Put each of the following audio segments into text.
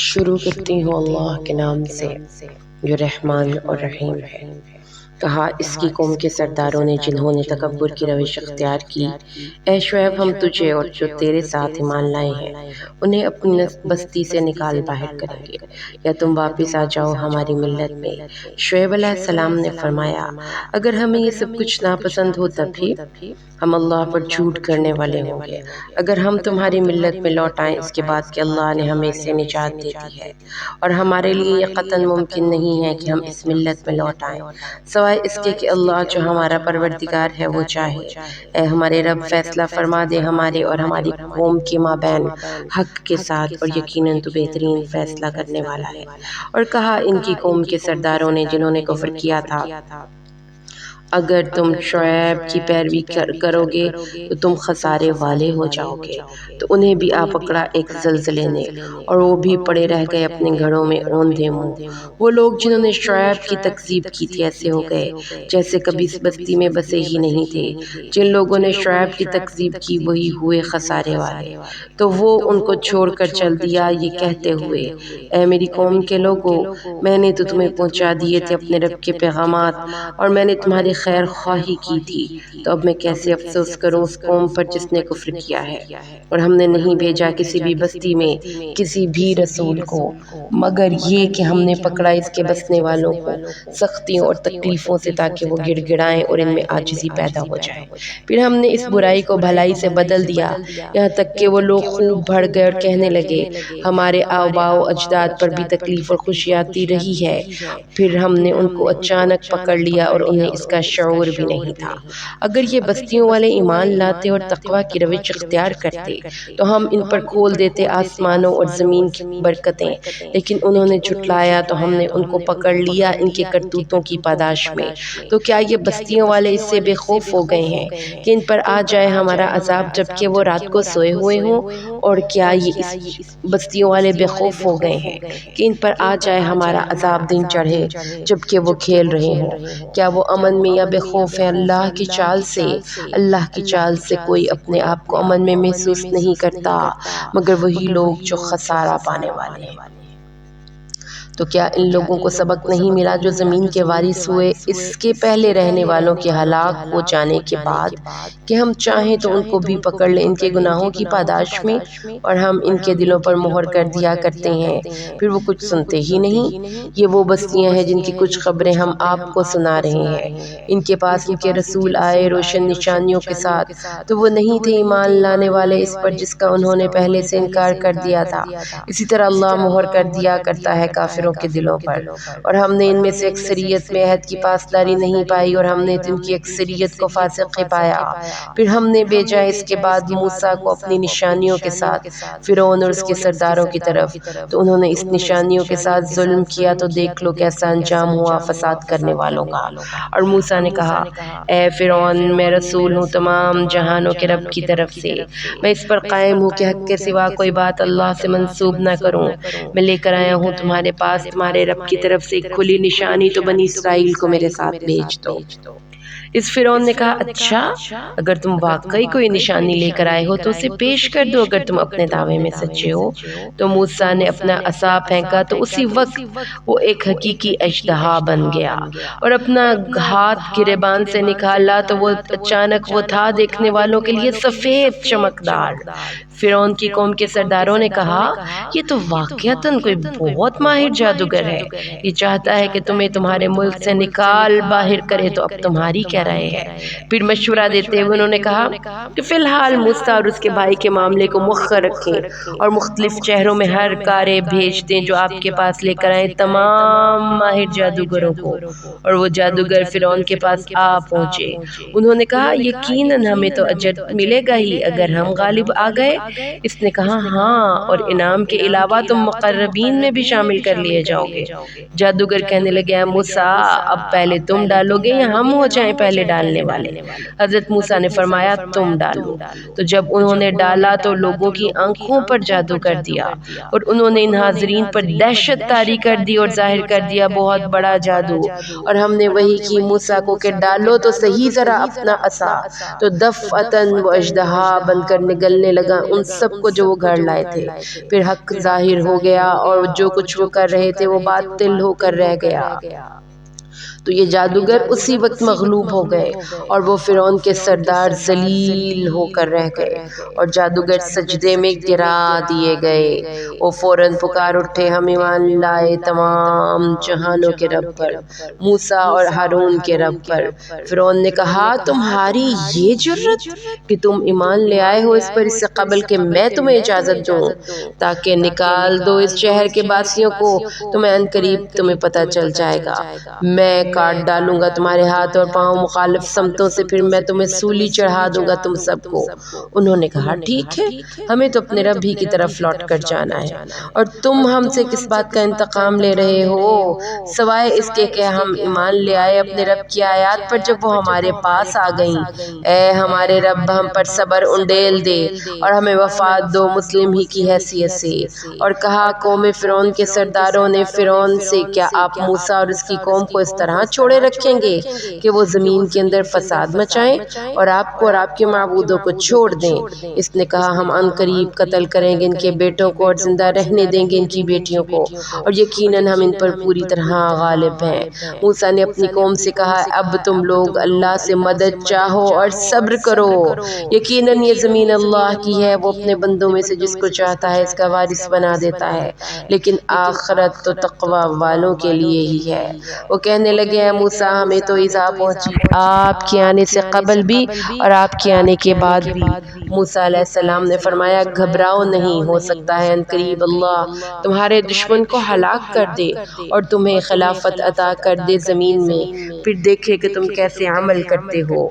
شروع کرتی ہوں اللہ کے نام سے جو رحمان اور رحیم ہے۔ کہا اس کی قوم کے سرداروں نے جنہوں نے تکبر کی روش اختیار کی، اے شعیب ہم تجھے اور جو تیرے ساتھ ایمان لائے ہیں انہیں اپنی بستی سے نکال باہر کریں گے یا تم واپس آ جاؤ ہماری ملت میں۔ شعیب علیہ السلام نے فرمایا اگر ہمیں یہ سب کچھ ناپسند ہو تب بھی ہم اللہ پر جھوٹ کرنے والے ہوں گے۔ اگر ہم تمہاری ملت میں لوٹ آئیں اس کے بعد کہ اللہ نے ہمیں اس سے نجات دے دی ہے، اور ہمارے لیے یہ قطعاً ممکن نہیں ہے کہ ہم اس ملت میں لوٹ آئیں سوائے اس کے کہ اللہ جو ہمارا پروردگار ہے وہ چاہے۔ اے ہمارے رب فیصلہ فرما دے ہمارے اور ہماری قوم کے مابین حق کے ساتھ، اور یقیناً تو بہترین فیصلہ کرنے والا ہے۔ اور کہا ان کی قوم کے سرداروں نے جنہوں نے کفر کیا تھا اگر تم شعیب کی پیروی کرو گے تو تم خسارے والے ہو جاؤ گے۔ تو انہیں بھی آ پکڑا ایک زلزلے نے اور وہ بھی پڑے رہ گئے اپنے گھروں میں اوندھے منہ۔ وہ لوگ جنہوں نے شعیب کی تکذیب کی تھی ایسے ہو گئے جیسے کبھی اس بستی میں بسے ہی نہیں تھے۔ جن لوگوں نے شعیب کی تکذیب کی وہی ہوئے خسارے والے۔ تو وہ ان کو چھوڑ کر چل دیا یہ کہتے ہوئے اے میری قوم کے لوگوں، میں نے تو تمہیں پہنچا دیے تھے اپنے رب کے پیغامات اور میں نے تمہاری خیر خواہی کی تھی، تو اب میں کیسے افسوس کروں اس قوم پر جس نے کفر کیا ہے۔ اور ہم نے نہیں بھیجا کسی بھی بستی میں کسی بھی رسول کو مگر یہ کہ ہم نے پکڑا اس کے بسنے والوں کو سختیوں اور تکلیفوں سے تاکہ وہ گڑ گڑائیں اور ان میں عاجزی پیدا ہو جائے۔ پھر ہم نے اس برائی کو بھلائی سے بدل دیا یہاں تک کہ وہ لوگ خوب بڑھ گئے اور کہنے لگے ہمارے آباء و اجداد پر بھی تکلیف اور خوشی آتی رہی ہے۔ پھر ہم نے ان کو اچانک پکڑ لیا اور انہیں اس کا شعور بھی نہیں تھا۔ اگر یہ بستیوں والے ایمان لاتے اور تقوی کی روش اختیار کرتے تو ہم ان پر کھول دیتے آسمانوں اور زمین کی برکتیں، لیکن انہوں نے جھٹلایا تو ہم نے ان کو پکڑ لیا ان کے کرتوتوں کی پاداش میں۔ تو کیا یہ بستیوں والے اس سے بے خوف ہو گئے ہیں کہ ان پر آ جائے ہمارا عذاب جبکہ وہ رات کو سوئے ہوئے ہوں؟ اور کیا یہ اس بستیوں والے بے خوف ہو گئے ہیں کہ ان پر آ جائے ہمارا عذاب دن چڑھے جبکہ وہ کھیل رہے ہوں؟ کیا وہ امن میں یا بے خوف ہے اللہ کی چال سے؟ اللہ کی چال سے کوئی اپنے آپ کو امن میں محسوس نہیں کرتا مگر وہی لوگ جو خسارہ پانے والے ہیں۔ تو کیا ان لوگوں کو سبق نہیں ملا جو زمین کے وارث ہوئے اس کے پہلے رہنے والوں کے ہلاک ہو جانے کے بعد کہ ہم چاہیں تو ان کو بھی پکڑ لیں ان کے گناہوں کی پاداش میں، اور ہم ان کے دلوں پر مہر کر دیا کرتے ہیں پھر وہ کچھ سنتے ہی نہیں۔ یہ وہ بستیاں ہیں جن کی کچھ خبریں ہم آپ کو سنا رہے ہیں۔ ان کے پاس ان کے رسول آئے روشن نشانیوں کے ساتھ تو وہ نہیں تھے ایمان لانے والے اس پر جس کا انہوں نے پہلے سے انکار کر دیا تھا۔ اسی طرح اللہ مہر کر دیا کرتا ہے کافروں کے دلوں پر، اور ہم نے ان میں سے اکثریت میں عہد کی پاسداری نہیں پائی اور ہم نے ان کی اکثریت کو فاسق پایا۔ پھر ہم نے بھیجا اس کے بعد موسیٰ کو اپنی نشانیوں کے ساتھ فرعون اور اس کے سرداروں کی طرف، تو انہوں نے اس نشانیوں کے ساتھ ظلم کیا تو دیکھ لو کیسا انجام ہوا فساد کرنے والوں کا۔ اور موسیٰ نے کہا اے فرعون میں رسول ہوں تمام جہانوں کے رب کی طرف سے، میں اس پر قائم ہوں کہ حق کے سوا کوئی بات اللہ سے منسوب نہ کروں۔ میں لے کر آیا ہوں تمہارے پاس تمہارے رب کی طرف سے ایک کھلی نشانی، تو بنی اسرائیل کو میرے ساتھ بھیج دو۔ اس فرعون نے کہا اچھا اگر تم واقعی کوئی نشانی لے کر آئے ہو تو اسے پیش کر دو اگر تم اپنے دعوے میں سچے ہو۔ تو موسیٰ نے اپنا عصا پھینکا تو اسی وقت وہ ایک حقیقی اژدہا بن گیا، اور اپنا ہاتھ گریبان سے نکالا تو وہ اچانک وہ تھا دیکھنے والوں کے لیے سفید چمکدار۔ فرعون کی قوم کے سرداروں نے کہا یہ تو واقعتاً کوئی بہت ماہر جادوگر ہے، یہ چاہتا ہے کہ تمہیں تمہارے ملک سے نکال باہر کرے تو اب تمہاری کیا رائے ہے؟ پھر مشورہ دیتے ہوئے انہوں نے کہا کہ فی الحال موسیٰ اور اس کے بھائی کے معاملے کو مؤخر رکھیں اور مختلف شہروں میں ہر کارے بھیج دیں جو آپ کے پاس لے کر آئیں تمام ماہر جادوگروں کو۔ اور وہ جادوگر فرعون کے پاس آ پہنچے، انہوں نے کہا یقیناً ہمیں تو اجر ملے گا ہی اگر ہم غالب آ گئے۔ اس نے کہا ہاں، اور انعام کے علاوہ تم مقربین میں بھی شامل کر لیے جاؤ گے۔ جادوگر کہنے لگے اے موسیٰ اب پہلے تم ڈالو گے یا ہم ہو جائیں جائیں پہلے ڈالنے والے۔ حضرت موسیٰ نے فرمایا تم ڈالو۔ تو جب انہوں نے ڈالا تو لوگوں کی آنکھوں پر جادو کر دیا اور انہوں نے ان حاضرین پر دہشت طاری کر دی اور ظاہر کر دیا بہت بڑا جادو۔ اور ہم نے وحی کی موسیٰ کو کہ ڈالو تو صحیح ذرا اپنا عصا، تو دفعتاً وہ اژدہا بن کر نگلنے لگا ان سب کو جو وہ گھر لائے تھے۔ پھر حق ظاہر ہو گیا اور جو کچھ وہ کر رہے تھے وہ باطل ہو کر رہ گیا۔ تو یہ جادوگر اسی وقت مغلوب ہو گئے اور وہ فرعون کے سردار ذلیل ہو کر رہ گئے اور جادوگر سجدے میں گرا دیے گئے۔ وہ فوراً پکار اٹھے ہم ایمان لائے تمام جہانوں کے رب پر، موسیٰ اور ہارون کے رب پر۔ فرعون نے کہا تمہاری یہ جرت کہ تم ایمان لے آئے ہو اس پر اس سے قبل کہ میں تمہیں اجازت دوں تاکہ نکال دو اس شہر کے باسیوں کو، تمہیں عنقریب تمہیں پتہ چل جائے گا۔ میں کاٹ ڈالوں گا تمہارے ہاتھ اور پاؤں مخالف سمتوں سے، پھر میں تمہیں سولی چڑھا دوں گا تم سب کو۔ انہوں نے کہا ٹھیک ہے، ہمیں تو اپنے رب ہی کی طرف لوٹ کر جانا ہے، اور تم ہم سے کس بات کا انتقام لے رہے ہو سوائے اس کے کہ ہم ایمان لے آئے اپنے رب کی آیات پر جب وہ ہمارے پاس آ گئیں۔ اے ہمارے رب ہم پر صبر انڈیل دے اور ہمیں وفات دو مسلم ہی کی حیثیت سے۔ اور کہا قوم فرعون کے سرداروں نے فرعون سے کیا آپ موسیٰ اور اس کی قوم کو اس طرح چھوڑے رکھیں گے کہ وہ زمین کے اندر فساد مچائیں اور آپ کو اور آپ کے معبودوں کو چھوڑ دیں؟ اس نے کہا ہم عنقریب قتل کریں گے ان کے بیٹوں کو اور زندہ رہنے دیں گے ان کی بیٹیوں کو، اور یقیناً ہم ان پر پوری طرح غالب ہیں۔ موسیٰ نے اپنی قوم سے کہا اب تم لوگ اللہ سے مدد چاہو اور صبر کرو، یقیناً یہ زمین اللہ کی ہے، وہ اپنے بندوں میں سے جس کو چاہتا ہے اس کا وارث بنا دیتا ہے، لیکن آخرت تو تقوی والوں کے لیے ہی ہے۔ وہ کہنے لگے اے موسیٰ ہمیں تو ایذا پہنچی آپ کے آنے سے قبل بھی اور آپ کے آنے کے بعد بھی۔ موسیٰ علیہ السلام نے فرمایا گھبراؤ نہیں، ہو سکتا ہے عنقریب اللہ تمہارے دشمن کو ہلاک کر دے اور تمہیں خلافت عطا کر دے زمین میں، پھر دیکھے کہ تم کیسے عمل کرتے ہو۔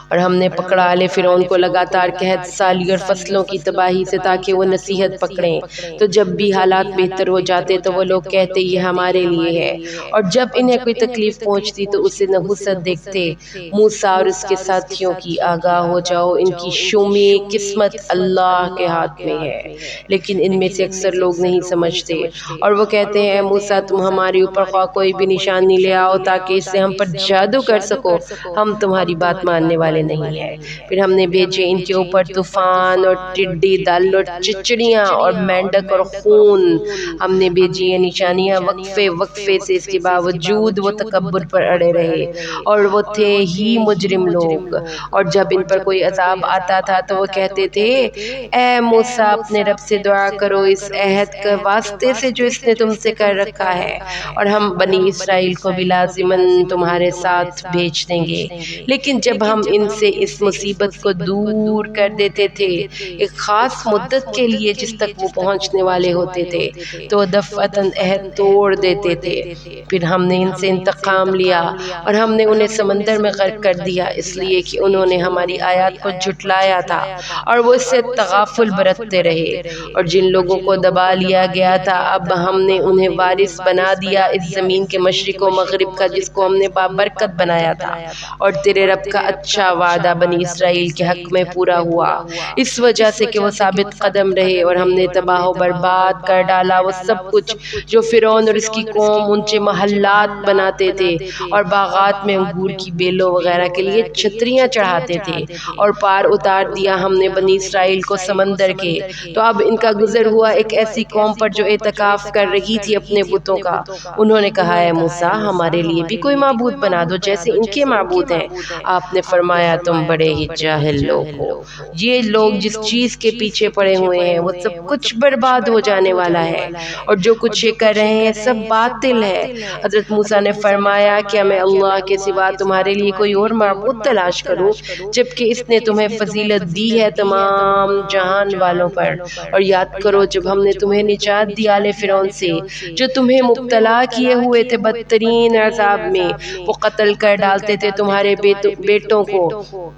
اور ہم نے پکڑا آل فرعون کو لگاتار قحط سالی اور فصلوں کی تباہی سے تاکہ وہ نصیحت پکڑیں، تو جب بھی حالات بہتر ہو جاتے تو وہ لوگ کہتے یہ ہمارے لیے ہے، اور جب انہیں کوئی تکلیف پہنچتی تو اسے نحوست دیکھتے۔ موسیٰ اور اس کے ساتھیوں کی آگاہ ہو جاؤ ان کی شومی قسمت اللہ کے ہاتھ میں ہے، لیکن ان میں سے اکثر لوگ نہیں سمجھتے، اور وہ کہتے ہیں اے موسیٰ تم ہمارے اوپر خواہ کوئی بھی نشانی لے آؤ تاکہ اس سے ہم پر جادو کر سکو، ہم تمہاری بات ماننے والے نہیں ہے۔ پھر ہم نے بھیجے ان کے اوپر طوفان اور ٹڈی دل اور چچڑیاں اور مینڈک اور خون، ہم نے بھیجی یہ نشانیاں وقفے وقفے سے، اس کے باوجود وہ تکبر پر اڑے رہے اور وہ تھے ہی مجرم لوگ۔ اور جب ان پر کوئی عذاب آتا تھا تو وہ کہتے تھے اے موسیٰ اپنے رب سے دعا کرو اس عہد کے واسطے سے جو اس نے تم سے کر رکھا ہے، اور ہم بنی اسرائیل کو بھی لازماً تمہارے ساتھ بھیج دیں گے۔ لیکن جب ہم ان سے اس مصیبت کو دور کر دیتے تھے ایک خاص مدت کے لیے جس تک وہ پہنچنے والے ہوتے تھے تو دفعتاً عہد توڑ دیتے تھے۔ پھر ہم نے ان سے انتقام لیا اور ہم نے انہیں سمندر میں غرق کر دیا اس لیے کہ انہوں نے ہماری آیات کو جھٹلایا تھا اور وہ اس سے تغافل برتتے رہے۔ اور جن لوگوں کو دبا لیا گیا تھا اب ہم نے انہیں وارث بنا دیا اس زمین کے مشرق و مغرب کا جس کو ہم نے بابرکت بنایا تھا، اور تیرے رب کا اچھا وعدہ بنی اسرائیل کے حق میں پورا ہوا اس وجہ سے کہ وہ ثابت قدم رہے، اور ہم نے تباہ و برباد کر ڈالا وہ سب کچھ جو فرعون اور اس کی قوم اونچے محلات بناتے تھے اور باغات میں انگور کی بیلوں وغیرہ کے لیے چھتریاں چڑھاتے تھے، اور پار اتار دیا ہم نے بنی اسرائیل کو سمندر کے۔ تو اب ان کا گزر ہوا ایک ایسی قوم پر جو اعتکاف کر رہی تھی اپنے بتوں کا، انہوں نے کہا اے موسیٰ ہمارے لیے بھی کوئی معبود بنا دو جیسے ان کے معبود ہیں۔ آپ نے فرمایا تم بڑے ہی جاہل لوگ ہو، یہ لوگ جس چیز کے پیچھے پڑے ہوئے ہیں وہ سب کچھ برباد ہو جانے والا ہے، اور جو کچھ یہ کر رہے ہیں سب باطل ہے۔ حضرت موسیٰ نے فرمایا کیا میں اللہ کے سوا تمہارے لیے کوئی اور معبود تلاش کروں جبکہ اس نے تمہیں فضیلت دی ہے تمام جہان والوں پر؟ اور یاد کرو جب ہم نے تمہیں نجات دی آل فرعون سے جو تمہیں مبتلا کیے ہوئے تھے بدترین عذاب میں، وہ قتل کر ڈالتے تھے تمہارے بیٹوں کو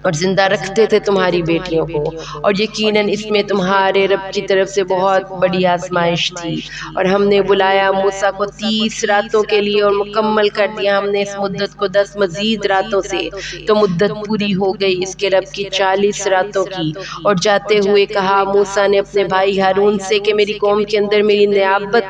اور زندہ رکھتے تھے تمہاری بیٹیوں کو، اور یقیناً اس میں تمہارے رب کی طرف سے بہت بڑی آزمائش تھی۔ اور ہم نے بلایا موسیٰ کو 30 راتوں کے لیے اور مکمل کر دیا ہم نے اس مدت کو 10 مزید راتوں سے، تو مدت پوری ہو گئی اس کے رب کی 40 راتوں کی۔ اور جاتے ہوئے کہا موسیٰ نے اپنے بھائی ہارون سے کہ میری قوم کے اندر میری نیابت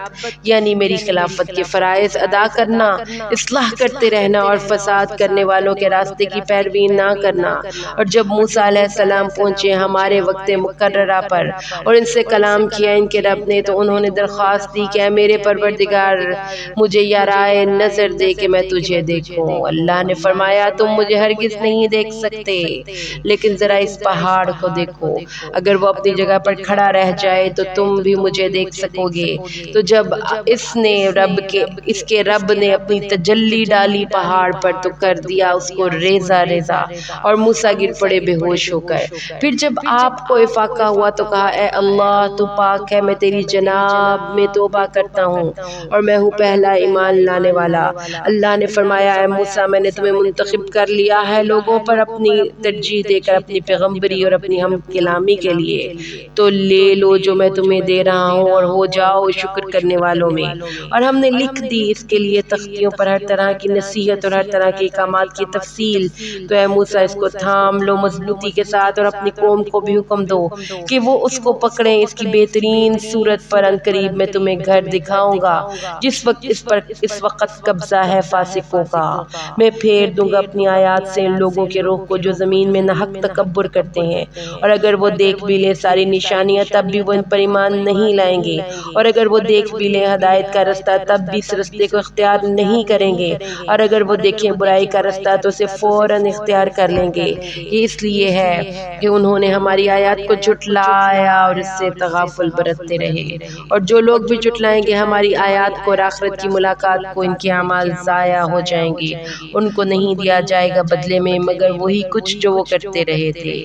یعنی میری خلافت کے فرائض ادا کرنا، اصلاح کرتے رہنا اور فساد کرنے والوں کے راستے کی پیروی نہ کرنا۔ اور جب موسیٰ علیہ السلام پہنچے ہمارے وقت مقررہ پر اور ان سے کلام کیا ان کے رب نے، تو انہوں نے درخواست دی کہ اے میرے پروردگار مجھے یا رائے نظر دے کہ میں تجھے دیکھوں۔ اللہ نے فرمایا تم مجھے ہرگز نہیں دیکھ سکتے، لیکن ذرا اس پہاڑ کو دیکھو، اگر وہ اپنی جگہ پر کھڑا رہ جائے تو تم بھی مجھے دیکھ سکو گے۔ تو جب اس کے رب نے اپنی تجلی ڈالی پہاڑ پر تو کر دیا اس کو ریزہ ریزہ، اور موسیٰ گر پڑے بے ہوش ہو کر۔ پھر جب آپ کو افاقہ ہوا تو کہا اے اللہ تو پاک ہے، میں تیری جناب میں توبہ کرتا ہوں اور میں ہوں پہلا ایمان لانے والا۔ اللہ نے فرمایا اے موسیٰ میں نے تمہیں منتخب کر لیا ہے لوگوں پر اپنی ترجیح دے کر اپنی پیغمبری اور اپنی ہم کلامی کے لیے، تو لے لو جو میں تمہیں دے رہا ہوں اور ہو جاؤ شکر کرنے والوں میں۔ اور ہم نے لکھ دی اس کے لیے تختیوں پر ہر طرح کی نصیحت اور ہر طرح کے احکامات کی تفصیل، تو اے موسیٰ اس کو تھام لو مضبوطی کے ساتھ اور اپنی قوم کو بھی حکم دو کہ وہ اس کو پکڑیں۔ اس کی بہترین صورت پر ان قریب میں تمہیں گھر دکھاؤں گا جس وقت اس وقت قبضہ ہے فاسقوں کا۔ میں پھیر دوں گا اپنی آیات سے ان لوگوں کے روح کو جو زمین میں ناحق تکبر کرتے ہیں، اور اگر وہ دیکھ بھی لیں ساری نشانیاں تب بھی وہ ان پر ایمان نہیں لائیں گے، اور اگر وہ دیکھ بھی لیں ہدایت کا رستہ تب بھی اس رستے کو اختیار نہیں کریں گے، اور اگر وہ دیکھیں برائی کا رستہ تو اسے فوراً اختیار کر لیں گے۔ یہ اس لیے ہے کہ انہوں نے ہماری آیات کو جھٹلایا اور اس سے تغافل برتتے رہے، اور جو لوگ بھی جھٹلائیں گے ہماری آیات کو اور آخرت کی ملاقات کو ان کے اعمال ضائع ہو جائیں گے، ان کو نہیں دیا جائے گا بدلے میں مگر وہی کچھ جو وہ کرتے رہے تھے۔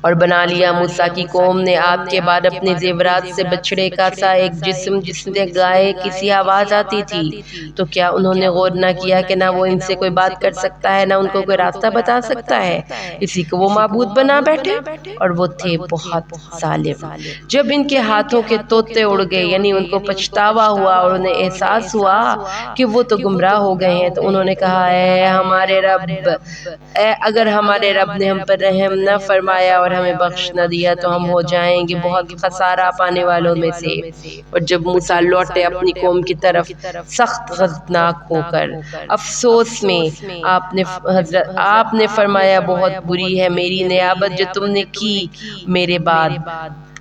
اور بنا لیا موسیٰ کی قوم نے آپ کے بعد اپنے زیورات سے بچڑے کا سا ایک جسم جس سے گائے کی سی آواز آتی تھی، تو کیا انہوں نے غور نہ کیا کہ نہ وہ ان سے کوئی بات کر سکتا ہے نہ ان کو کوئی راستہ بتا سکتا ہے، اسی کو وہ معبود بنا بیٹھے، اور وہ تھے بہت ظالم۔ جب ان کے ہاتھوں کے طوطے اڑ گئے یعنی ان کو پچھتاوا ہوا اور انہیں احساس ہوا کہ وہ تو گمراہ ہو گئے ہیں، تو انہوں نے کہا اگر ہمارے رب نے ہم پر رحم نہ فرمایا اور ہمیں بخش نہ دیا تو ہم ہو جائیں گے بہت خسارہ پانے والوں میں سے۔ اور جب موسیٰ لوٹے اپنی قوم کی طرف سخت غضبناک ہو کر افسوس میں، آپ نے فرمایا بہت بری ہے میری نیابت جو تم نے کی میرے بعد،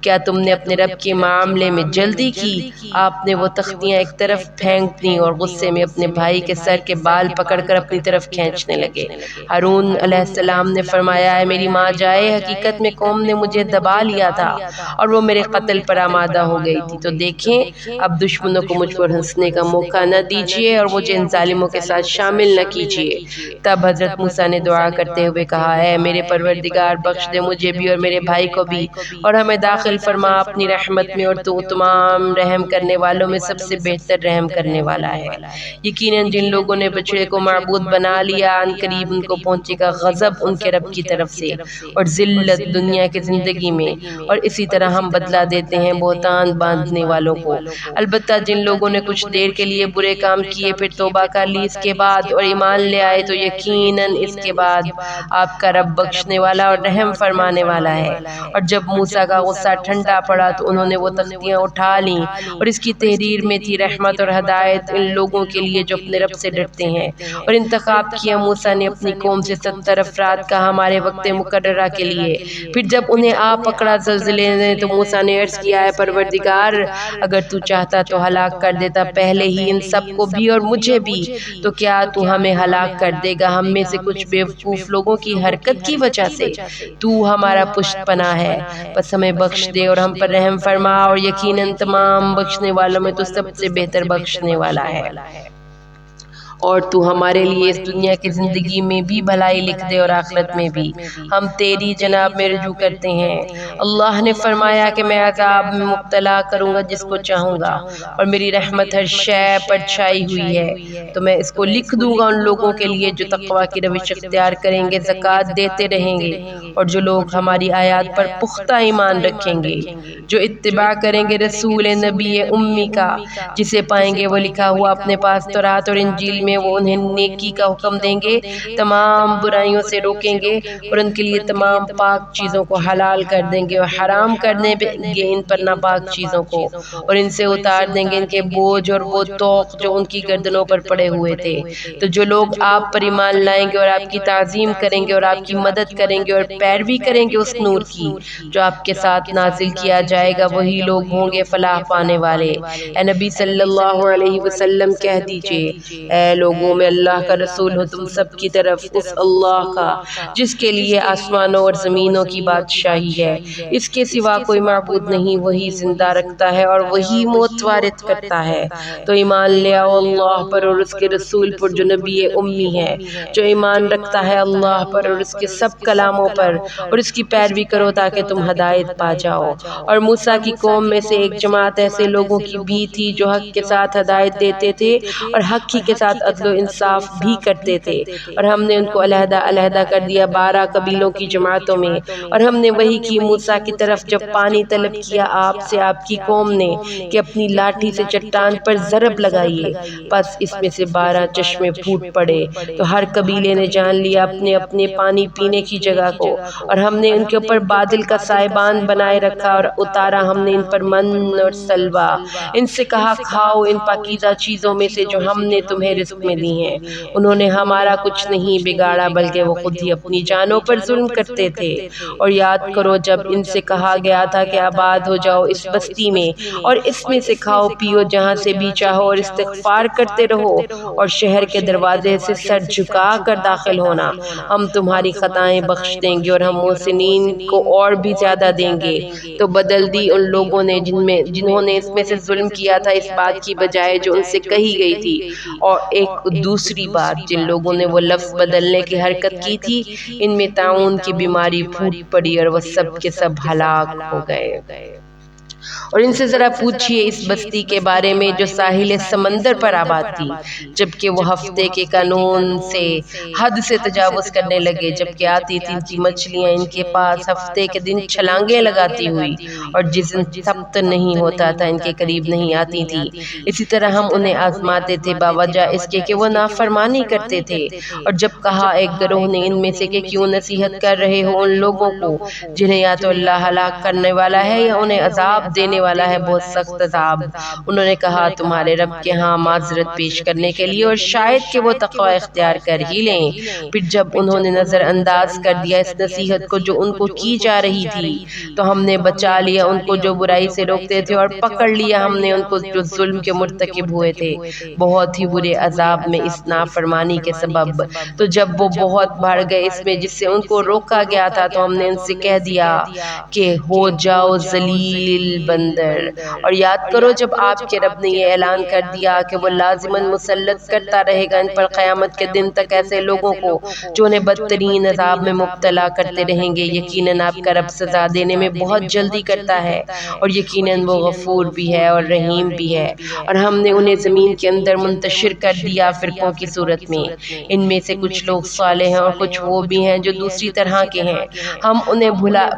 کیا تم نے اپنے رب کے معاملے میں جلدی کی؟ آپ نے وہ تختیاں ایک طرف پھینک دیں اور غصے میں اپنے بھائی کے سر کے بال پکڑ کر اپنی طرف کھینچنے لگے۔ ہارون علیہ السلام نے فرمایا اے میری ماں جائے، حقیقت میں قوم نے مجھے دبا لیا تھا اور وہ میرے قتل پر آمادہ ہو گئی تھی، تو دیکھیں اب دشمنوں کو مجھ پر ہنسنے کا موقع نہ دیجیے اور مجھے ان ظالموں کے ساتھ شامل نہ کیجیے۔ تب حضرت موسیٰ نے دعا کرتے ہوئے کہا اے میرے پروردگار بخش دے مجھے بھی اور میرے بھائی کو بھی، اور ہمیں داخل فرما اپنی رحمت میں، اور تو تمام رحم کرنے والوں میں سب سے بہتر رحم کرنے والا ہے۔ یقیناً جن لوگوں نے بچڑے کو معبود بنا لیا ان قریب ان کو پہنچے گا غضب ان کے رب کی طرف سے اور ذلت دنیا کی زندگی میں، اور اسی طرح ہم بدلہ دیتے ہیں بہتان باندھنے والوں کو۔ البتہ جن لوگوں نے کچھ دیر کے لیے برے کام کیے پھر توبہ کر لی اس کے بعد اور ایمان لے آئے تو یقیناً اس کے بعد آپ کا رب بخشنے والا اور رحم فرمانے والا ہے۔ اور جب موسیٰ کا غصہ ٹھنڈا پڑا تو انہوں نے وہ تختیاں اٹھا لیں، اور اس کی تحریر میں تھی رحمت اور ہدایت ان لوگوں کے لیے جو اپنے رب سے ڈرتے ہیں۔ اور انتخاب کیا موسیٰ نے اپنی قوم سے 70 افراد کا ہمارے وقت مقررہ کے لیے۔ پھر جب انہیں آ پکڑا زلزلے نے تو موسیٰ نے عرض کیا اے پروردگار اگر تو چاہتا تو ہلاک کر دیتا پہلے ہی ان سب کو بھی اور مجھے بھی، تو کیا تو ہمیں ہلاک کر دے گا ہم میں سے کچھ بیوقوف لوگوں کی حرکت کی وجہ سے؟ تو ہمارا پشت پناہ ہے، بس ہمیں بخش دے اور ہم پر رحم فرما، اور یقیناً تمام بخشنے والوں میں تو سب سے بہتر بخشنے والا ہے۔ اور تو ہمارے لیے اس دنیا کی زندگی میں بھی بھلائی لکھ دے اور آخرت میں بھی، ہم تیری جناب میں رجوع کرتے ہیں۔ اللہ نے فرمایا کہ میں عذاب میں مبتلا کروں گا جس کو چاہوں گا، اور میری رحمت ہر شے پر چھائی ہوئی ہے، تو میں اس کو لکھ دوں گا ان لوگوں کے لیے جو تقوی کی روش اختیار کریں گے، زکوٰۃ دیتے رہیں گے، اور جو لوگ ہماری آیات پر پختہ ایمان رکھیں گے، جو اتباع کریں گے رسول نبی امی کا، جسے پائیں گے وہ لکھا ہوا اپنے پاس تورات اور انجیل میں، وہ انہیں نیکی کا حکم دیں گے، تمام برائیوں سے روکیں گے، اور ان کے لیے تمام پاک چیزوں کو حلال کر دیں گے، اور حرام کر دیں گے ان پر ناپاک چیزوں کو، اور ان سے اتار دیں گے ان کے بوجھ اور وہ طوق جو ان کی گردنوں پر پڑے ہوئے تھے۔ تو جو لوگ آپ پر ایمان لائیں گے اور آپ کی تعظیم کریں گے اور آپ کی مدد کریں گے اور پیروی کریں گے اس نور کی جو آپ کے ساتھ نازل کیا جائے گا، وہی لوگ ہوں گے فلاح پانے والے۔ اے نبی صلی اللہ علیہ وسلم کہہ دیجئے، اے لوگوں میں اللہ کا رسول ہوں تم سب کی طرف اس اللہ کا جس کے لیے آسمانوں اور زمینوں کی بادشاہی ہے، اس کے سوا کوئی معبود نہیں، وہی زندہ رکھتا ہے اور وہی موت وارد کرتا ہے۔ تو ایمان لے آؤ اللہ پر اور اس کے رسول پر جو نبی امی ہے، جو ایمان رکھتا ہے اللہ پر اور اس کے سب کلاموں پر، اور اس کی پیروی کرو تاکہ تم ہدایت پا جاؤ۔ اور موسیٰ کی قوم میں سے ایک جماعت ایسے لوگوں کی بھی تھی جو حق کے ساتھ ہدایت دیتے تھے اور حق ہی کے ساتھ عدل و انصاف بھی کرتے تھے، اور ہم نے ان کو علیحدہ علیحدہ کر دیا 12 قبیلوں کی جماعتوں میں، اور ہم نے وحی کی موسیٰ کی طرف جب پانی طلب کیا آپ سے آپ کی قوم نے کہ اپنی لاٹھی سے چٹان پر ضرب لگائیے، پس اس میں سے 12 چشمے پھوٹ پڑے، تو ہر قبیلے نے جان لیا اپنے اپنے پانی پینے کی جگہ کو، اور ہم نے ان کے اوپر بادل کا سائبان بنائے رکھا، اور اتارا ہم نے ان پر من اور سلوہ، ان سے کہا کھاؤ ان پاکیزہ چیزوں میں سے جو ہم نے تمہیں رزق میں دی ہیں۔ انہوں نے ہمارا کچھ نہیں بگاڑا بلکہ وہ خود ہی اپنی جانوں پر ظلم کرتے تھے۔ اور یاد کرو جب ان سے کہا گیا تھا کہ آباد ہو جاؤ اس بستی میں اور اس میں سے کھاؤ پیو جہاں سے بھی چاہو، اور استغفار کرتے رہو، اور شہر کے دروازے سے سر جھکا کر داخل ہونا، ہم تمہاری خطائیں بخش دیں گے اور ہم محسنین کو اور بھی زیادہ دیں گے۔ تو بدل دی ان لوگوں نے جنہوں نے اس میں سے ظلم کیا تھا اس بات کی بجائے جو ان سے کہی گئی تھی، اور ایک دوسری بات جن لوگوں نے وہ لفظ بدلنے کی حرکت کی تھی، ان میں طاعون کی بیماری پھوٹ پڑی اور وہ سب کے سب ہلاک ہو گئے۔ اور ان سے ذرا پوچھئے اس بستی کے بارے میں جو ساحل سمندر پر آباد تھی، جبکہ وہ ہفتے کے قانون سے حد سے تجاوز کرنے لگے، جبکہ آتی تھی ان کی مچھلیاں ان کے پاس ہفتے کے دن چھلانگیں لگاتی ہوئی، اور جس دن سبت نہیں ہوتا تھا ان کے قریب نہیں آتی تھی۔ اسی طرح ہم انہیں آزماتے تھے باوجہ اس کے کہ وہ نافرمانی کرتے تھے۔ اور جب کہا ایک گروہ نے ان میں سے کہ کیوں نصیحت کر رہے ہو ان لوگوں کو جنہیں یا تو اللہ ہلاک کرنے والا ہے یا انہیں عذاب دینے والا ہے بہت سخت عذاب، انہوں نے کہا تمہارے رب کے ہاں معذرت پیش کرنے کے لیے اور شاید کہ وہ تقوی اختیار کر ہی لیں۔ پھر جب انہوں نے نظر انداز کر دیا اس نصیحت کو جو ان کو کی جا رہی تھی، تو ہم نے بچا لیا ان کو جو برائی سے روکتے تھے، اور پکڑ لیا ہم نے ان کو جو ظلم کے مرتکب ہوئے تھے بہت ہی برے عذاب میں اس نافرمانی کے سبب۔ تو جب وہ بہت بڑھ گئے اس میں جس سے ان کو روکا گیا تھا، تو ہم نے ان سے کہہ دیا کہ ہو جاؤ ذلیل بندر۔ اور یاد کرو جب آپ کے رب نے یہ اعلان کر دیا کہ وہ لازماً مسلط کرتا رہے گا ان پر قیامت کے دن تک ایسے لوگوں کو جو انہیں بدترین عذاب میں مبتلا کرتے رہیں گے، یقیناً آپ کا رب سزا دینے میں بہت جلدی کرتا ہے، اور یقیناً وہ غفور بھی ہے اور رحیم بھی ہے۔ اور ہم نے انہیں زمین کے اندر منتشر کر دیا فرقوں کی صورت میں، ان میں سے کچھ لوگ صالح ہیں اور کچھ وہ بھی ہیں جو دوسری طرح کے ہیں، ہم انہیں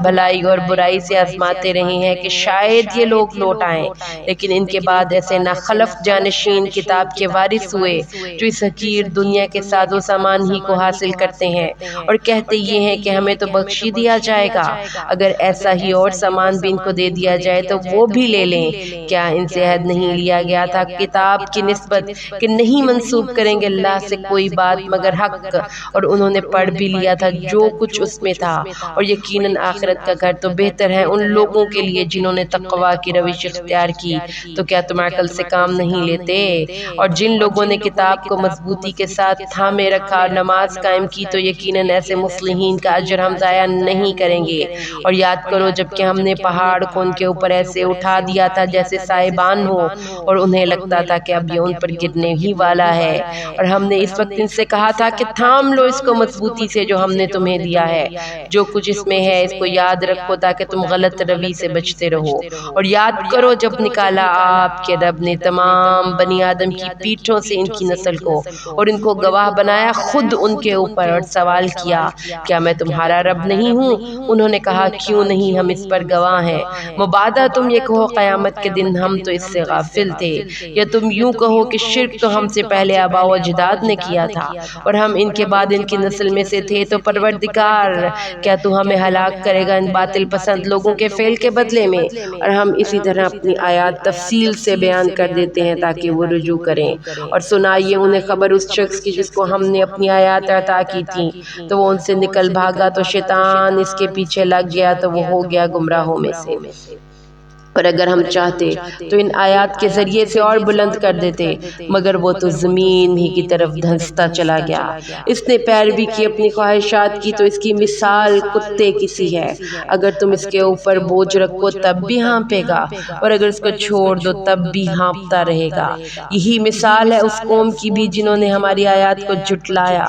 بھلائی اور برائی سے آزماتے رہے ہیں کہ شاید یہ لوگ لوٹ آئیں۔ لیکن ان کے بعد ایسے ناخلف جانشین کتاب کے وارث ہوئے جو اس حقیر دنیا کے ساز و سامان ہی کو حاصل کرتے ہیں اور کہتے یہ ہیں کہ ہمیں تو بخش ہی دیا جائے گا، اگر ایسا ہی اور سامان بھی ان کو دے دیا جائے تو وہ بھی لے لیں۔ کیا ان سے عہد نہیں لیا گیا تھا کتاب کی نسبت کہ نہیں منسوب کریں گے اللہ سے کوئی بات مگر حق، اور انہوں نے پڑھ بھی لیا تھا جو کچھ اس میں تھا، اور یقیناً آخرت کا گھر تو بہتر ہے ان لوگوں کے لیے جنہوں نے تقوی تقوی کی روش اختیار کی تو کیا تم عقل سے کام نہیں لیتے؟ اور جن لوگوں نے کتاب کو مضبوطی کے ساتھ تھامے رکھا اور نماز قائم کی تو یقیناً ایسے مصلحین کا اجر ہم ضائع نہیں کریں گے۔ اور یاد کرو جب کہ ہم نے پہاڑ کو ان کے اوپر ایسے اٹھا دیا تھا جیسے سائبان ہو اور انہیں لگتا تھا کہ اب یہ ان پر گرنے ہی والا ہے، اور ہم نے اس وقت ان سے کہا تھا کہ تھام لو اس کو مضبوطی سے جو ہم نے تمہیں دیا ہے، جو کچھ اس میں ہے اس کو یاد رکھو تاکہ تم غلط روی سے بچتے رہو۔ اور یاد کرو جب نکالا آپ کے رب نے تمام بنی آدم کی پیٹھوں سے ان کی نسل کو اور ان کو گواہ بنایا خود ان کے اوپر، اور سوال کیا کیا میں تمہارا رب نہیں ہوں؟ انہوں نے کہا کیوں نہیں، ہم اس پر گواہ ہیں۔ مبادا تم یہ کہو قیامت کے دن ہم تو اس سے غافل تھے، یا تم یوں کہو کہ شرک تو ہم سے پہلے آباء و اجداد نے کیا تھا اور ہم ان کے بعد ان کی نسل میں سے تھے، تو پروردگار کیا تو ہمیں ہلاک کرے گا ان باطل پسند لوگوں کے فعل کے بدلے میں؟ اور ہم اسی طرح اپنی آیات تفصیل سے بیان کر دیتے ہیں تاکہ وہ رجوع کریں۔ اور سنائیے انہیں خبر اس شخص کی جس کو ہم نے اپنی آیات عطا کی تھیں تو وہ ان سے نکل بھاگا، تو شیطان اس کے پیچھے لگ گیا تو وہ ہو گیا گمراہوں میں سے۔ اور اگر ہم چاہتے تو ان آیات کے ذریعے سے اور بلند کر دیتے، مگر وہ تو زمین ہی کی طرف دھنستا چلا گیا۔ اس نے پیروی کی اپنی خواہشات کی تو اس کی مثال کتے کی سی ہے۔ اگر تم اس کے اوپر بوجھ رکھو تب بھی ہانپے گا، اور اگر اس کو چھوڑ دو تب بھی ہانپتا رہے گا۔ یہی مثال ہے اس قوم کی بھی جنہوں نے ہماری آیات کو جھٹلایا۔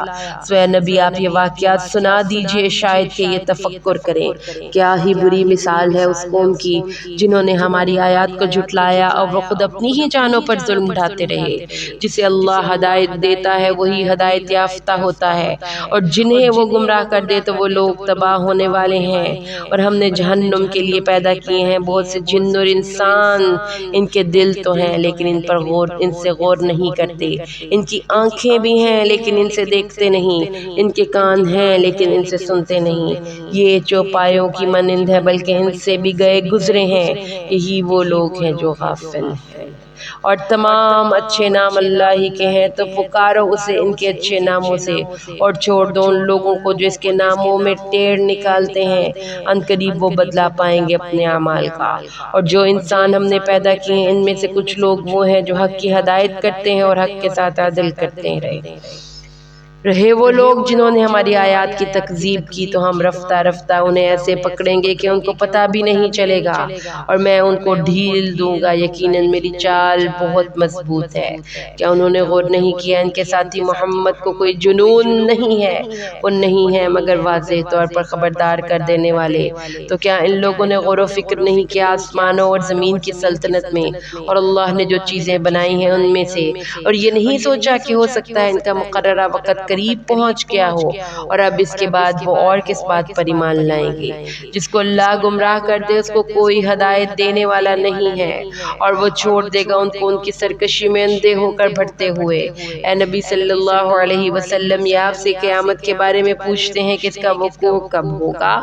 سو اے نبی آپ یہ واقعات سنا دیجئے شاید کہ یہ تفکر کریں۔ کیا ہی بری مثال ہے اس قوم کی جنہوں نے ہماری آیات کو جھٹلایا اور وہ خود اپنی ہی جانوں پر ظلم ڈھاتے رہے۔ جسے اللہ ہدایت دیتا ہے وہی ہدایت یافتہ ہوتا ہے، اور جنہیں وہ گمراہ کر دے تو وہ لوگ تباہ ہونے والے ہیں۔ اور ہم نے جہنم کے لیے پیدا کیے ہیں بہت سے جن اور انسان، ان کے دل تو ہیں لیکن ان سے غور نہیں کرتے، ان کی آنکھیں بھی ہیں لیکن ان سے دیکھتے نہیں، ان کے کان ہیں لیکن ان سے سنتے نہیں۔ یہ چوپایوں کی مانند ہے بلکہ ان سے بھی گئے گزرے ہیں، یہی وہ لوگ ہیں جو غافل ہیں۔ اور تمام اچھے نام اللہ ہی کے ہیں تو پکارو اسے ان کے اچھے ناموں سے، اور چھوڑ دو ان لوگوں کو جو اس کے ناموں میں ٹیڑھ نکالتے ہیں، ان قریب وہ بدلہ پائیں گے اپنے اعمال کا۔ اور جو انسان ہم نے پیدا کیے ہیں ان میں سے کچھ لوگ وہ ہیں جو حق کی ہدایت کرتے ہیں اور حق کے ساتھ عدل کرتے رہے وہ لوگ جنہوں نے ہماری آیات کی تکذیب کی تو ہم رفتہ رفتہ انہیں ایسے پکڑیں گے کہ ان کو پتہ بھی نہیں چلے گا، اور میں ان کو ڈھیل دوں گا، یقیناً میری چال بہت مضبوط ہے۔ کیا انہوں نے غور نہیں کیا ان کے ساتھی محمد کو کوئی جنون نہیں ہے؟ وہ نہیں ہے مگر واضح طور پر خبردار کر دینے والے۔ تو کیا ان لوگوں نے غور و فکر نہیں کیا آسمانوں اور زمین کی سلطنت میں اور اللہ نے جو چیزیں بنائی ہیں ان میں سے، اور یہ نہیں سوچا کہ ہو سکتا ہے ان کا مقررہ وقت قریب پہنچ گیا ہو، اور اب اس کے بعد وہ اور کس بات پر ایمان لائیں گے؟ جس کو اللہ گمراہ کر دے اس کو کوئی ہدایت دینے والا نہیں ہے، اور وہ چھوڑ دے گا ان کو ان کی سرکشی میں اندھے ہو کر بڑھتے ہوئے۔ اے نبی صلی اللہ علیہ وسلم یہ آپ سے قیامت کے بارے میں پوچھتے ہیں کہ اس کا وقوع کب ہوگا؟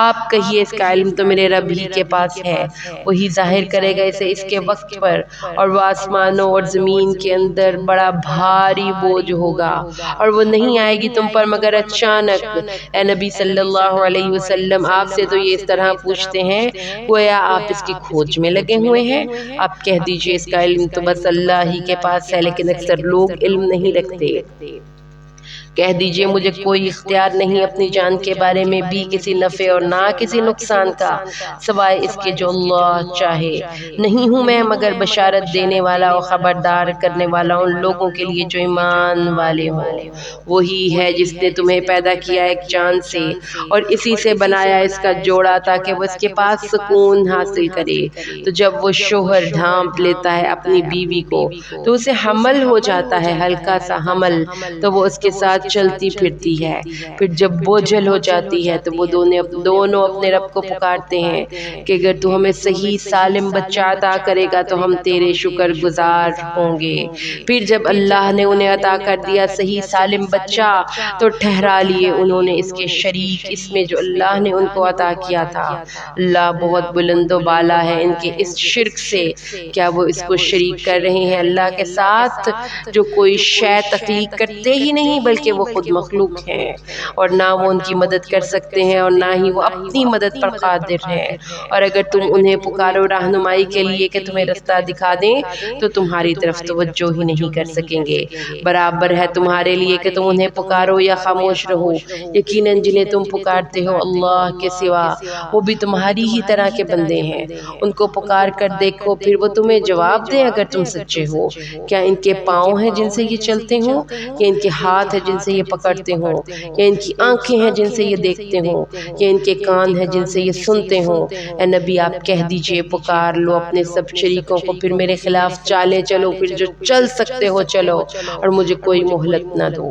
آپ کہیے اس کا علم تو میرے رب ہی کے پاس ہے، وہی ظاہر کرے گا اسے اس کے وقت پر، اور وہ آسمانوں اور زمین کے اندر بڑا بھاری بوجھ ہوگا، اور وہ نہیں آئے گی تم پر مگر اچانک۔ اے نبی صلی اللہ علیہ وسلم آپ سے تو یہ اس طرح پوچھتے ہیں گویا آپ اس کی کھوج میں لگے ہوئے ہیں۔ آپ کہہ دیجئے اس کا علم تو بس اللہ ہی کے پاس ہے لیکن اکثر لوگ علم نہیں رکھتے۔ کہہ دیجئے مجھے کوئی اختیار نہیں اپنی جان کے بارے میں بھی کسی نفع اور نہ کسی نقصان کا، سوائے اس کے جو اللہ چاہے۔ نہیں ہوں میں مگر بشارت دینے والا اور خبردار کرنے والا ان لوگوں کے لیے جو ایمان والے ہوں۔ وہی ہے جس نے تمہیں پیدا کیا ایک جان سے اور اسی سے بنایا اس کا جوڑا تاکہ وہ اس کے پاس سکون حاصل کرے۔ تو جب وہ شوہر ڈھانپ لیتا ہے اپنی بیوی کو تو اسے حمل ہو جاتا ہے، ہلکا سا حمل، تو وہ اس کے ساتھ چلتی پھرتی ہے۔ پھر جب بوجھل ہو جاتی ہے تو وہ دونوں اپنے رب کو پکارتے ہیں کہ اگر تو ہمیں صحیح سالم بچہ عطا کرے گا تو ہم تیرے شکر گزار ہوں گے۔ پھر جب اللہ نے انہیں عطا کر دیا صحیح سالم بچہ تو ٹھہرا لیے انہوں نے اس کے شریک اس میں جو اللہ نے ان کو عطا کیا تھا۔ اللہ بہت بلند و بالا ہے ان کے اس شرک سے۔ کیا وہ اس کو شریک کر رہے ہیں اللہ کے ساتھ جو کوئی شے تخلیق کرتے ہی نہیں بلکہ وہ خود مخلوق ہیں اور نہ وہ ان کی مدد کر سکتے ہیں اور نہ ہی وہ اپنی مدد پر قادر ہیں۔ اور اگر تم انہیں پکارو رہنمائی کے لیے کہ تمہیں رستہ دکھا دیں تو تمہاری طرف توجہ ہی نہیں کر سکیں گے۔ برابر ہے تمہارے لیے کہ تم انہیں پکارو یا خاموش رہو، یقیناً جنہیں تم پکارتے ہو اللہ کے سوا وہ بھی تمہاری ہی طرح کے بندے ہیں۔ ان کو پکار کر دیکھو پھر وہ تمہیں جواب دیں اگر تم سچے ہو۔ کیا ان کے پاؤں ہیں جن سے یہ چلتے ہوں، یا ان کے ہاتھ ہیں جن سے یہ پکڑتے ہوں، یا ان کی آنکھیں ہیں جن سے یہ دیکھتے ہوں، یا ان کے کان ہیں جن سے یہ سنتے ہوں؟ اے نبی آپ کہہ دیجئے پکار لو اپنے سب شریکوں کو، پھر میرے خلاف چالیں چلو، پھر جو چل سکتے ہو چلو اور مجھے کوئی مہلت نہ دو۔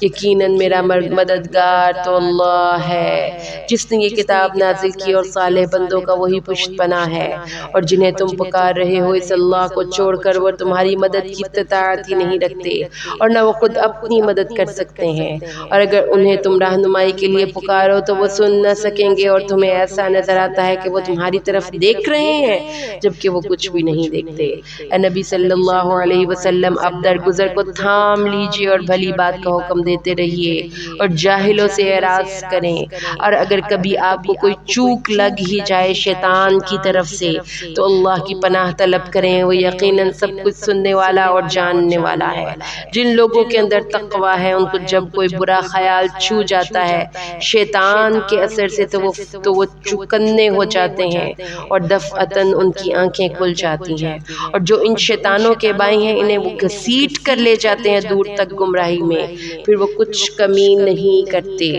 یقیناً میرا مددگار تو اللہ ہے جس نے یہ کتاب نازل کی، اور صالح بندوں کا وہی پشت پناہ ہے۔ اور جنہیں تم پکار رہے ہو اس اللہ کو چھوڑ کر وہ تمہاری مدد کی استطاعت ہی نہیں رکھتے اور نہ وہ خود اپنی مدد کر سکتے ہیں۔ اور اگر انہیں تم رہنمائی کے لیے پکارو تو وہ سن نہ سکیں گے، اور تمہیں ایسا نظر آتا ہے کہ وہ تمہاری طرف دیکھ رہے ہیں جبکہ وہ کچھ بھی نہیں دیکھتے۔ اے نبی صلی اللہ علیہ وسلم اب درگزر کو تھام لیجئے اور بھلی بات کا حکم دیتے رہیے اور جاہلوں سے اعراض کریں، اور اگر کبھی آپ کو کوئی چوک لگ ہی جائے شیطان کی طرف سے تو اللہ کی پناہ طلب کریں، وہ یقیناً سب کچھ سننے والا اور جاننے والا ہے۔ جن لوگوں کے اندر تقوی ہے ان کو جب کوئی برا خیال چھو جاتا ہے شیطان کے اثر سے تو وہ چکنے ہو جاتے ہیں اور دفعتاً ان کی آنکھیں کھل جاتی ہیں، اور جو ان شیطانوں کے بھائی ہیں انہیں وہ گھسیٹ کر لے جاتے ہیں دور تک گمراہی میں، پھر وہ کچھ کمی نہیں کرتے۔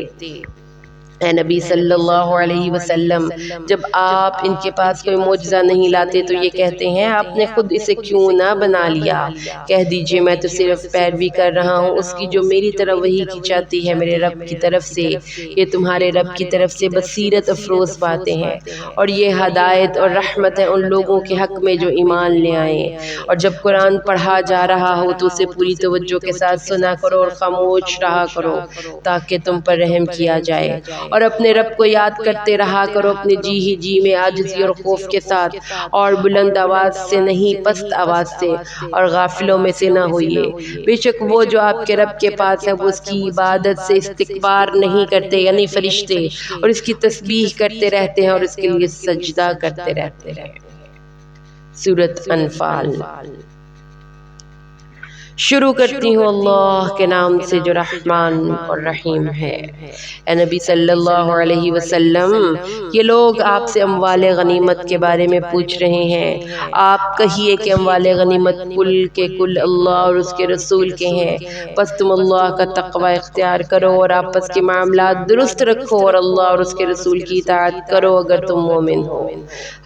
اے نبی صلی اللہ علیہ وسلم جب آپ ان کے پاس کوئی معجزہ نہیں لاتے تو یہ کہتے ہیں آپ نے خود اسے کیوں نہ بنا لیا؟ کہہ دیجئے میں تو صرف پیروی کر رہا ہوں اس کی جو میری طرف وحی کی جاتی ہے میرے رب کی طرف سے۔ یہ تمہارے رب کی طرف سے بصیرت افروز باتیں ہیں، اور یہ ہدایت اور رحمت ہے ان لوگوں کے حق میں جو ایمان لے آئیں۔ اور جب قرآن پڑھا جا رہا ہو تو اسے پوری توجہ کے ساتھ سنا کرو اور خاموش رہا کرو تاکہ تم پر رحم کیا جائے، اور اپنے رب کو یاد کرتے رہا کرو اپنے جی ہی جی میں عاجزی اور خوف کے ساتھ، اور بلند آواز سے نہیں پست آواز سے، اور غافلوں میں سے نہ ہوئیے۔ بے شک وہ جو آپ کے رب کے پاس ہے وہ اس کی عبادت سے استکبار نہیں کرتے، یعنی فرشتے، اور اس کی تسبیح کرتے رہتے ہیں اور اس کے لیے سجدہ کرتے رہتے ہیں۔ سورۃ انفال۔ شروع کرتی ہوں اللہ کے نام سے جو رحمان اور رحیم ہے۔ اے نبی صلی اللہ علیہ وسلم یہ لوگ آپ سے اموال غنیمت کے بارے میں پوچھ رہے ہیں، آپ کہیے کہ اموال غنیمت کل کے کل اللہ اور اس کے رسول کے ہیں، پس تم اللہ کا تقوی اختیار کرو اور آپس کے معاملات درست رکھو اور اللہ اور اس کے رسول کی اطاعت کرو اگر تم مومن ہو۔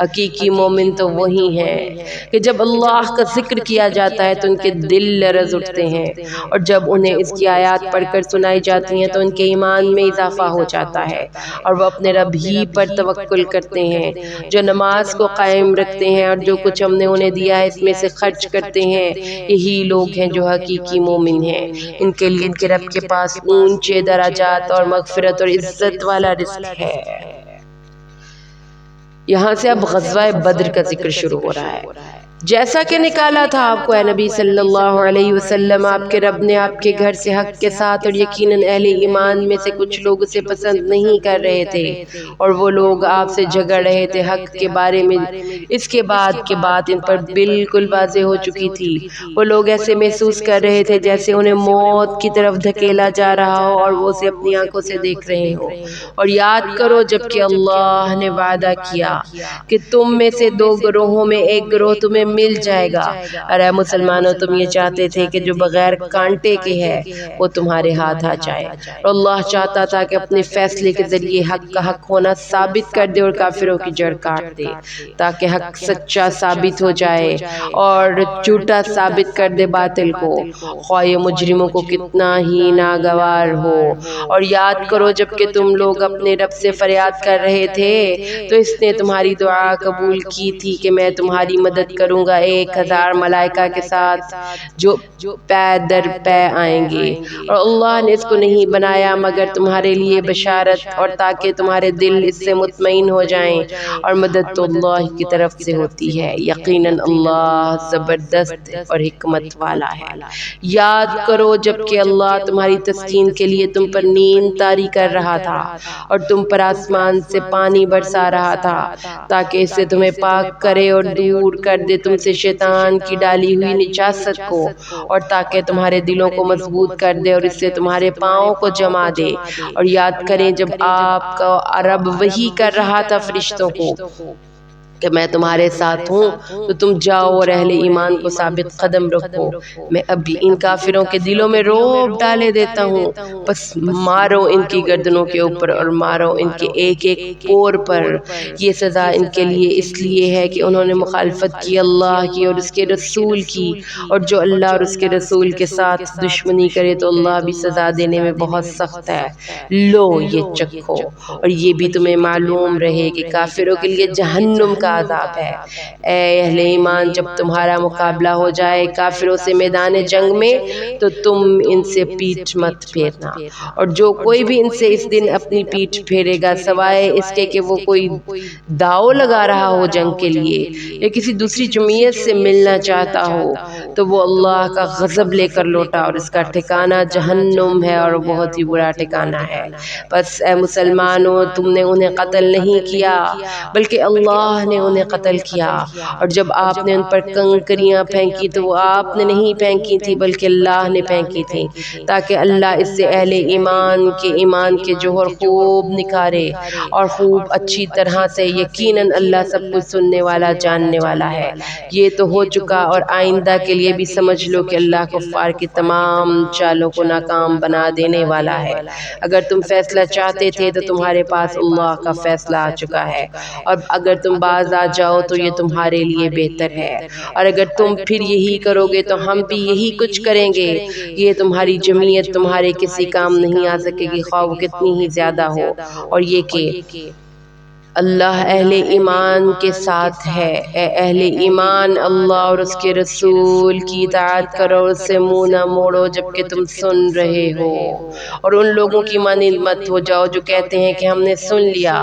حقیقی مومن تو وہی ہیں کہ جب اللہ کا ذکر کیا جاتا ہے تو ان کے دل لرز اٹھتے ہیں، اور جب انہیں اس کی آیات پڑھ کر سنائی جاتی ہیں تو ان کے ایمان میں اضافہ ہو جاتا ہے، اور وہ اپنے رب ہی پر توکل کرتے ہیں، جو نماز کو قائم رکھتے ہیں اور جو کچھ ہم نے انہیں دیا ہے اس میں سے خرچ کرتے ہیں، یہی لوگ ہیں جو حقیقی مومن ہیں۔ ان کے لیے ان کے رب کے پاس اونچے درجات اور مغفرت اور عزت والا رزق ہے۔ یہاں سے اب غزوہ بدر کا ذکر شروع ہو رہا ہے۔ جیسا کہ نکالا تھا آپ کو اے نبی صلی اللہ علیہ وسلم آپ کے رب نے آپ کے گھر سے حق کے ساتھ، اور یقیناً اہل ایمان میں سے کچھ لوگ اسے پسند نہیں کر رہے تھے اور وہ لوگ آپ سے جھگڑ رہے تھے حق کے بارے میں۔ اس کے بعد کہ بات ان پر بالکل واضح ہو چکی تھی، وہ لوگ ایسے محسوس کر رہے تھے جیسے انہیں موت کی طرف دھکیلا جا رہا ہو اور وہ اسے اپنی آنکھوں سے دیکھ رہے ہو۔ اور یاد کرو جب کہ اللہ نے وعدہ کیا کہ تم میں سے دو گروہوں میں ایک گروہ تمہیں مل جائے گا، اور اے مسلمانوں تم یہ چاہتے تھے کہ جو بغیر کانٹے کے ہے وہ تمہارے ہاتھ آ جائے، اور اللہ چاہتا تھا کہ اپنے فیصلے کے ذریعے حق کا حق ہونا ثابت کر دے اور کافروں کی جڑ کاٹ دے، تاکہ حق سچا ثابت ہو جائے اور جھوٹا ثابت کر دے باطل کو، خواہ یہ مجرموں کو کتنا ہی ناگوار ہو۔ اور یاد کرو جب کہ تم لوگ اپنے رب سے فریاد کر رہے تھے تو اس نے تمہاری دعا قبول کی تھی کہ میں تمہاری مدد کروں کروں گا 1000 ملائکہ کے ساتھ جو پے در پے آئیں گے، اور اللہ نے اس کو نہیں بنایا مگر تمہارے لیے بشارت اور تاکہ تمہارے دل اس سے مطمئن ہو جائیں، اور مدد تو اللہ کی طرف سے ہوتی ہے، یقیناً اللہ زبردست اور حکمت والا ہے۔ یاد کرو جب کہ اللہ تمہاری تسکین کے لیے تم پر نیند طاری کر رہا تھا اور تم پر آسمان سے پانی برسا رہا تھا تاکہ اس سے تمہیں پاک کرے اور دور کر دے تم سے شیطان کی ڈالی ہوئی نجاست کو، اور تاکہ تمہارے دلوں کو مضبوط کر دے اور اس سے تمہارے پاؤں کو جما دے۔ اور یاد کریں جب آپ کا رب وحی کر رہا تھا فرشتوں کو کہ میں تمہارے ساتھ ہوں تو تم جاؤ اور اہل ایمان کو ثابت قدم رکھو، میں اب بھی ان کافروں کے دلوں میں رعب ڈالے دیتا ہوں، بس مارو ان کی گردنوں کے اوپر اور مارو ان کے ایک ایک پور پر، یہ سزا ان کے لیے اس لیے ہے کہ انہوں نے مخالفت کی اللہ کی اور اس کے رسول کی، اور جو اللہ اور اس کے رسول کے ساتھ دشمنی کرے تو اللہ بھی سزا دینے میں بہت سخت ہے۔ لو یہ چکھو اور یہ بھی تمہیں معلوم رہے کہ کافروں کے لیے جہنم کا عذاب ہے۔ اے اہل ایمان جب تمہارا مقابلہ ہو جائے کافروں سے میدان جنگ میں تو تم ان سے پیٹھ مت پھیرنا، اور جو کوئی بھی ان سے اس دن اپنی پیٹھ پھیرے گا سوائے اس کے کہ وہ کوئی داؤ لگا رہا ہو جنگ کے لیے یا کسی دوسری جمعیت سے ملنا چاہتا ہو تو وہ اللہ کا غضب لے کر لوٹا، اور اس کا ٹھکانہ جہنم ہے اور بہت ہی برا ٹھکانہ ہے۔ بس اے مسلمانوں تم نے انہیں قتل نہیں کیا بلکہ اللہ نے انہیں قتل کیا، اور جب آپ نے ان پر کنکریاں پھینکی تو وہ آپ نے نہیں پھینکی تھی بلکہ اللہ نے پھینکی تھی، تاکہ اللہ اس سے اہل ایمان کے جوہر خوب نکھارے اور خوب اچھی طرح سے، یقیناً اللہ سب کچھ سننے والا جاننے والا ہے۔ یہ تو ہو چکا اور آئندہ کے لیے بھی سمجھ لو کہ اللہ کفار کی تمام چالوں کو ناکام بنا دینے والا ہے۔ اگر تم فیصلہ چاہتے تھے تو تمہارے پاس اللہ کا فیصلہ آ چکا ہے، اور اگر تم باز آ جاؤ تو یہ تمہارے لیے بہتر ہے، اور اگر تم پھر یہی کرو گے تو ہم بھی یہی کچھ کریں گے۔ یہ تمہاری جمعیت تمہارے کسی کام نہیں آ سکے گی خواہ وہ کتنی ہی زیادہ ہو، اور یہ کہ اللہ اہل ایمان کے ساتھ ہے۔ اے اہل ایمان اللہ اور اس کے رسول کی اطاعت کرو اور اس سے منہ نہ موڑو جبکہ تم سن رہے ہو، اور ان لوگوں کی مانند مت ہو جاؤ جو کہتے ہیں کہ ہم نے سن لیا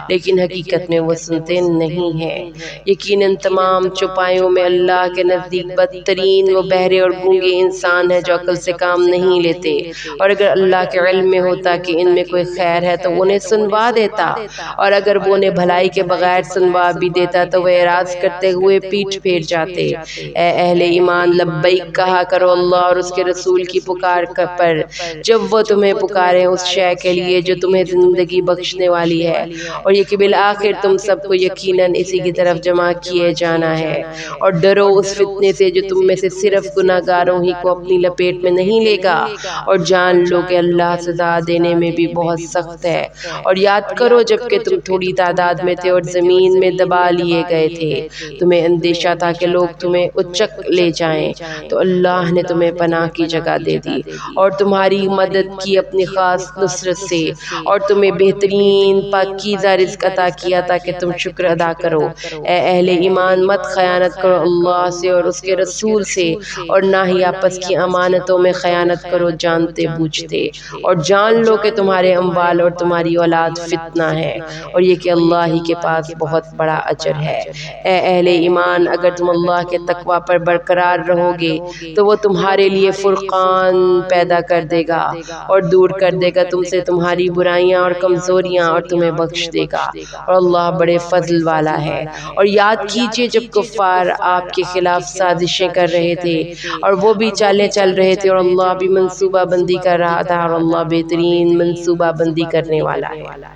لیکن حقیقت میں وہ سنتے نہیں ہیں۔ یقیناً تمام چوپایوں میں اللہ کے نزدیک بدترین وہ بہرے اور گونگے انسان ہے جو عقل سے کام نہیں لیتے، اور اگر اللہ کے علم میں ہوتا کہ ان میں کوئی خیر ہے تو انہیں سنوا دیتا، اور اگر وہ انہیں بھلائی کے بغیر سنوا بھی دیتا تو وہ اعراض کرتے ہوئے پیٹھ پھیر جاتے۔ اے اہل ایمان لبیک کہا کرو اللہ اور اس کے رسول کی پکار پر جب وہ تمہیں پکاریں اس شے کے لیے جو تمہیں زندگی بخشنے والی ہے، اور یہ کہ بالآخر تم سب کو یقیناً اسی کی طرف جمع کیے جانا ہے، اور ڈرو اس فتنے سے جو تم میں سے صرف گناہ گاروں ہی کو اپنی لپیٹ میں نہیں لے گا، اور جان لو کہ اللہ سزا دینے میں بھی بہت سخت ہے۔ اور یاد کرو جب کہ تم تھوڑی تعداد میں تھے اور زمین میں دبا لیے گئے تھے، تمہیں اندیشہ تھا کہ لوگ تمہیں اچک لے جائیں، تو اللہ نے تمہیں پناہ کی جگہ دے دی اور تمہاری مدد کی اپنی خاص نصرت سے، اور تمہیں بہترین پاکیزہ رزق عطا کیا تاکہ تم شکر ادا کرو۔ اے اہل ایمان مت خیانت کرو اللہ سے اور اس کے رسول سے، اور نہ ہی آپس کی امانتوں میں خیانت کرو جانتے بوجھتے، اور جان لو کہ تمہارے اموال اور تمہاری اولاد فتنہ ہے، اور یہ کہ اللہ ہی کے پاس بہت بڑا اجر ہے۔ اے اہل ایمان اگر تم اللہ کے تقوی پر برقرار رہو گے تو وہ تمہارے لیے فرقان پیدا کر دے گا اور دور کر دے گا تم سے تمہاری برائیاں اور کمزوریاں اور تمہیں بخش دے گا، اور اللہ بڑے فضل والا ہے۔ اور یاد کیجئے جب کفار آپ کے خلاف سازشیں کر رہے تھے اور وہ بھی چالیں چل رہے تھے اور اللہ بھی منصوبہ بندی کر رہا تھا، اور اللہ بہترین منصوبہ بندی کرنے والا ہے۔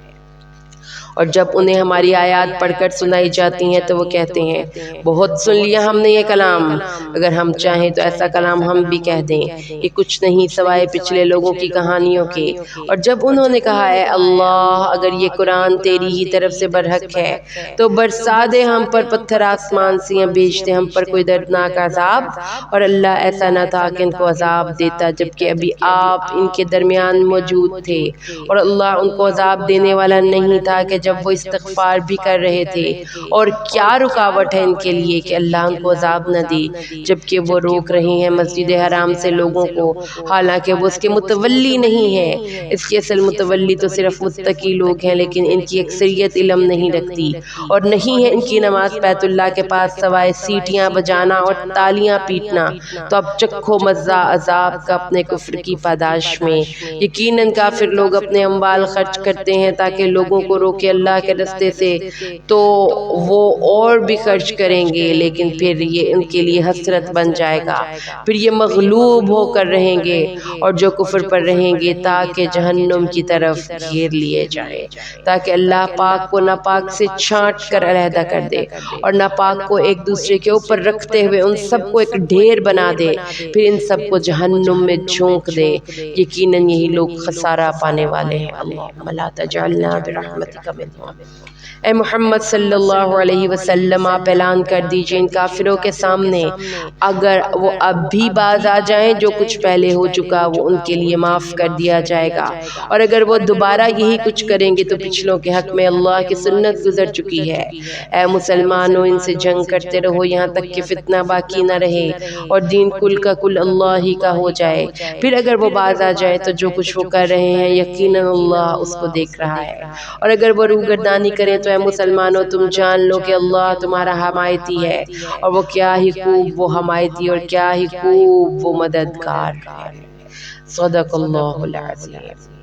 اور جب انہیں ہماری آیات پڑھ کر سنائی جاتی ہیں تو وہ کہتے ہیں بہت سن لیا ہم نے یہ کلام، اگر ہم چاہیں تو ایسا کلام ہم بھی کہہ دیں، یہ کچھ نہیں سوائے پچھلے لوگوں کی کہانیوں کے۔ اور جب انہوں نے کہا اے اللہ اگر یہ قرآن تیری ہی طرف سے برحق ہے تو برسا دے ہم پر پتھر آسمان سے یا بھیج دے ہم پر کوئی دردناک عذاب، اور اللہ ایسا نہ تھا کہ ان کو عذاب دیتا جبکہ ابھی آپ ان کے درمیان موجود تھے، اور اللہ ان کو عذاب دینے والا نہیں تھا کہ جب وہ استغفار بھی کر رہے تھے، اور کیا رکاوٹ ہے ان کے لیے کہ اللہ ان کو عذاب نہ دے جبکہ وہ روک رہے ہیں مسجد حرام سے لوگوں کو، حالانکہ وہ اس کے متولی نہیں ہیں۔ اس کی اصل متولی تو صرف متقی لوگ ہیں، لیکن ان کی اکثریت علم نہیں رکھتی، اور نہیں ہے ان کی نماز بیت اللہ کے پاس سوائے سیٹیاں بجانا اور تالیاں پیٹنا۔ تو اب چکھو مزہ عذاب کا اپنے کفر کی پاداش میں۔ یقیناً کافر لوگ اپنے اموال خرچ کرتے ہیں تاکہ لوگوں کو روکے اللہ کے رستے سے، تو وہ اور بھی خرچ کریں گے، لیکن پھر یہ ان کے لیے حسرت بن جائے گا، پھر یہ مغلوب ہو کر رہیں گے اور جو کفر پر رہیں گے تاکہ جہنم کی طرف گھیر لیے جائیں، تاکہ اللہ پاک کو ناپاک سے چھانٹ کر علیحدہ کر دے اور ناپاک کو ایک دوسرے کے اوپر رکھتے ہوئے ان سب کو ایک ڈھیر بنا دے، پھر ان سب کو جہنم میں جھونک دے۔ یقیناً یہی لوگ خسارہ پانے والے ہیں۔ اللہم لا تجعلنا برحمتک منہم۔ اے محمد صلی اللہ علیہ وسلم، آپ اعلان کر دیجئے ان کافروں کے سامنے، اگر وہ اب بھی باز آ جائیں جو کچھ پہلے ہو چکا وہ ان کے لیے معاف کر دیا جائے گا، اور اگر وہ دوبارہ یہی کچھ کریں گے تو پچھلوں کے حق میں اللہ کی سنت گزر چکی ہے۔ اے مسلمانوں، ان سے جنگ کرتے رہو یہاں تک کہ فتنہ باقی نہ رہے اور دین کل کا کل اللہ ہی کا ہو جائے، پھر اگر وہ باز آ جائے تو جو کچھ وہ کر رہے ہیں یقیناً اللہ اس کو دیکھ رہا ہے، اور اگر وہ روگردانی کریں تو اے مسلمانوں تم جان لو کہ اللہ تمہارا حمایتی ہے، اور وہ کیا ہی خوب وہ حمایتی اور کیا ہی خوب وہ مددگار ہے۔ صدق اللہ العظیم۔